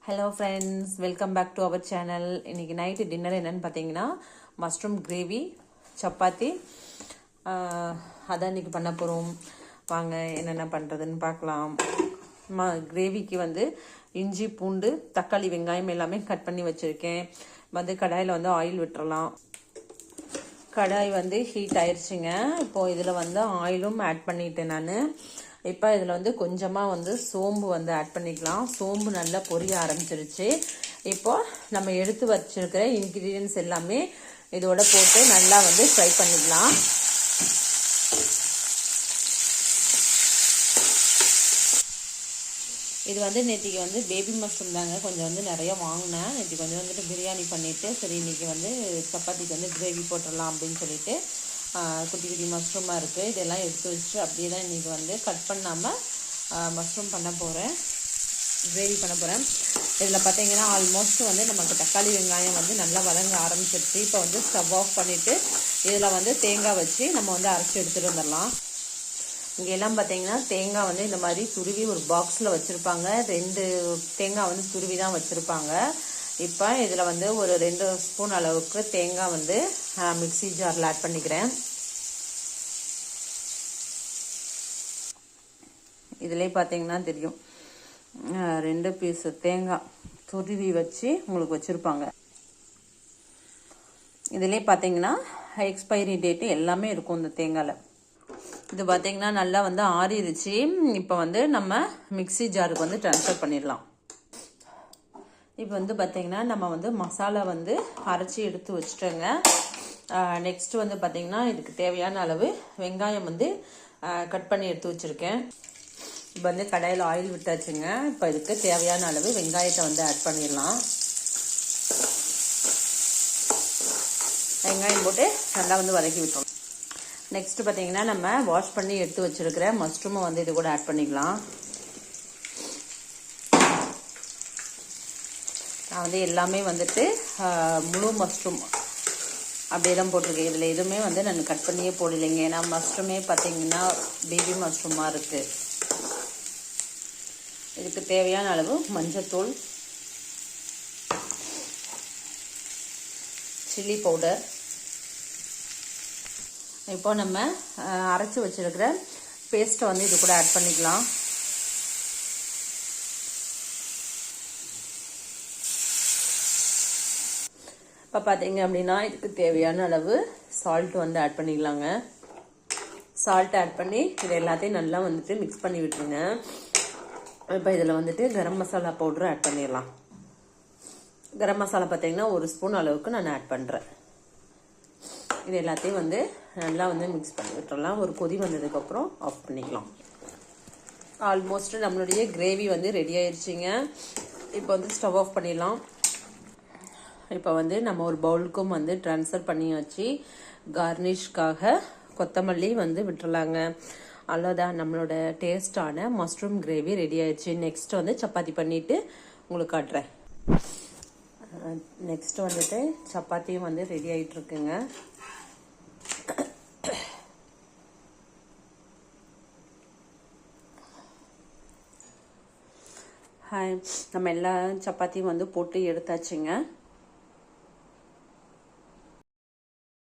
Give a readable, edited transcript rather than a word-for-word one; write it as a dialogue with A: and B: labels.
A: Hello friends, welcome back to our channel. இன்றைக்கி night dinner என்னென்னு பார்த்தீங்கன்னா மஷ்ரூம் கிரேவி, சப்பாத்தி. அதான் இன்றைக்கி பண்ண போகிறோம். வாங்க என்னென்ன பண்ணுறதுன்னு பார்க்கலாம். கிரேவிக்கு வந்து இஞ்சி, பூண்டு, தக்காளி, வெங்காயம் எல்லாமே கட் பண்ணி வச்சுருக்கேன். கடாயில் ஆயில் விட்டுறலாம். கடாய் ஹீட் ஆயிடுச்சுங்க. இப்போது இதில் ஆயிலும் ஆட் பண்ணிட்டேன் நான். இப்போ இதில் கொஞ்சமாக சோம்பு ஆட் பண்ணிக்கலாம். சோம்பு நல்லா பொரிய ஆரம்பிச்சிருச்சு. இப்போ நம்ம எடுத்து வச்சிருக்கிற இன்க்ரீடியன்ஸ் எல்லாமே இதோட போட்டு நல்லா ஃப்ரை பண்ணிக்கலாம். இது நேற்றுக்கு பேபி மஷ்ரூம் தாங்க கொஞ்சம் நிறைய வாங்கினேன். நேற்று கொஞ்சம் பிரியாணி பண்ணிவிட்டு சரி இன்றைக்கி சப்பாத்திக்கு கிரேவி போட்டுடலாம் அப்படின்னு சொல்லிட்டு குட்டி குட்டி மஷ்ரூமாக இருக்குது. இதெல்லாம் எடுத்து வச்சுட்டு அப்படியே தான் இன்றைக்கி கட் பண்ணாமல் மஷ்ரூம் பண்ண போகிறேன், கிரேவி பண்ண போகிறேன். இதில் பார்த்தீங்கன்னா ஆல்மோஸ்ட் நமக்கு தக்காளி வெங்காயம் நல்லா வதங்க ஆரம்பிச்சிருச்சு. இப்போ ஸ்டவ் ஆஃப் பண்ணிவிட்டு இதில் தேங்காய் வச்சு நம்ம அரைச்சி எடுத்துகிட்டு வந்துடலாம். இங்கெல்லாம் பார்த்தீங்கன்னா தேங்காய் இந்த மாதிரி துருவி ஒரு பாக்ஸில் வச்சுருப்பாங்க. 2 தேங்காய் துருவி தான் வச்சுருப்பாங்க. இப்போ இதில் ஒரு 2 ஸ்பூன் அளவுக்கு தேங்காய் மிக்ஸி ஜாரில் ஆட் பண்ணிக்கிறேன். இதிலே பார்த்தீங்கன்னா தெரியும் 2 பீஸ் தேங்காய் துருவி வச்சு உங்களுக்கு வச்சுருப்பாங்க. இதிலே பார்த்தீங்கன்னா எக்ஸ்பைரி டேட்டு எல்லாமே இருக்கும் இந்த தேங்காயில். இது பார்த்தீங்கன்னா நல்லா ஆறிடுச்சு. இப்போ நம்ம மிக்ஸி ஜாருக்கு ட்ரான்ஸ்ஃபர் பண்ணிடலாம். இப்போ பார்த்தீங்கன்னா நம்ம மசாலா அரைச்சி எடுத்து வச்சுட்டோங்க. நெக்ஸ்ட் பார்த்தீங்கன்னா இதுக்கு தேவையான அளவு வெங்காயம் கட் பண்ணி எடுத்து வச்சுருக்கேன். இப்போ கடாயில் ஆயில் விட்டாச்சுங்க. இப்போ இதுக்கு தேவையான அளவு வெங்காயத்தை ஆட் பண்ணிடலாம். வெங்காயம் போட்டு நல்லா வதக்கி விட்டோம். நெக்ஸ்ட் பார்த்தீங்கன்னா நம்ம வாஷ் பண்ணி எடுத்து வச்சுருக்கிற மஷ்ரூமை இது கூட ஆட் பண்ணிக்கலாம். நான் எல்லாமே முழு மஷ்ரூம் அப்படியே தான் போட்டிருக்கேன். இதில் எதுவுமே நான் கட் பண்ணியே போடலைங்க. ஏன்னா மஷ்ரூமே பார்த்தீங்கன்னா பேபி மஷ்ரூமாக இருக்குது. இதுக்கு தேவையான அளவு மஞ்சத்தூள், சில்லி பவுடர். இப்போ நம்ம அரைச்சி வச்சிருக்கிற பேஸ்ட்டை இது கூட ஆட் பண்ணிக்கலாம். இப்போ பார்த்தீங்க அப்படின்னா இதுக்கு தேவையான அளவு சால்ட் ஆட் பண்ணிக்கலாங்க. சால்ட் ஆட் பண்ணி இது எல்லாத்தையும் நல்லா மிக்ஸ் பண்ணி விட்டுருங்க. இப்போ இதில் கரம் மசாலா பவுடர் ஆட் பண்ணிடலாம். கரம் மசாலா பார்த்தீங்கன்னா 1 ஸ்பூன் அளவுக்கு நான் ஆட் பண்ணுறேன். இது எல்லாத்தையும் நல்லா மிக்ஸ் பண்ணி விட்டுறலாம். ஒரு கொதி வந்ததுக்கப்புறம் ஆஃப் பண்ணிக்கலாம். ஆல்மோஸ்ட் நம்மளுடைய கிரேவி ரெடி ஆயிடுச்சிங்க. இப்போ ஸ்டவ் ஆஃப் பண்ணிடலாம். இப்போ நம்ம ஒரு பவுலுக்கும் ட்ரான்ஸ்ஃபர் பண்ணியாச்சு. கார்னிஷ்காக கொத்தமல்லி விட்டுறலாங்க. அவ்வளோதான், நம்மளோட டேஸ்டான மஷ்ரூம் கிரேவி ரெடி ஆயிடுச்சு. நெக்ஸ்ட் சப்பாத்தி பண்ணிவிட்டு உங்களுக்கு காட்டுறேன். நெக்ஸ்ட் சப்பாத்தியும் ரெடி ஆகிட்டுருக்குங்க. நம்ம எல்லா சப்பாத்தியும் போட்டு எடுத்தாச்சுங்க.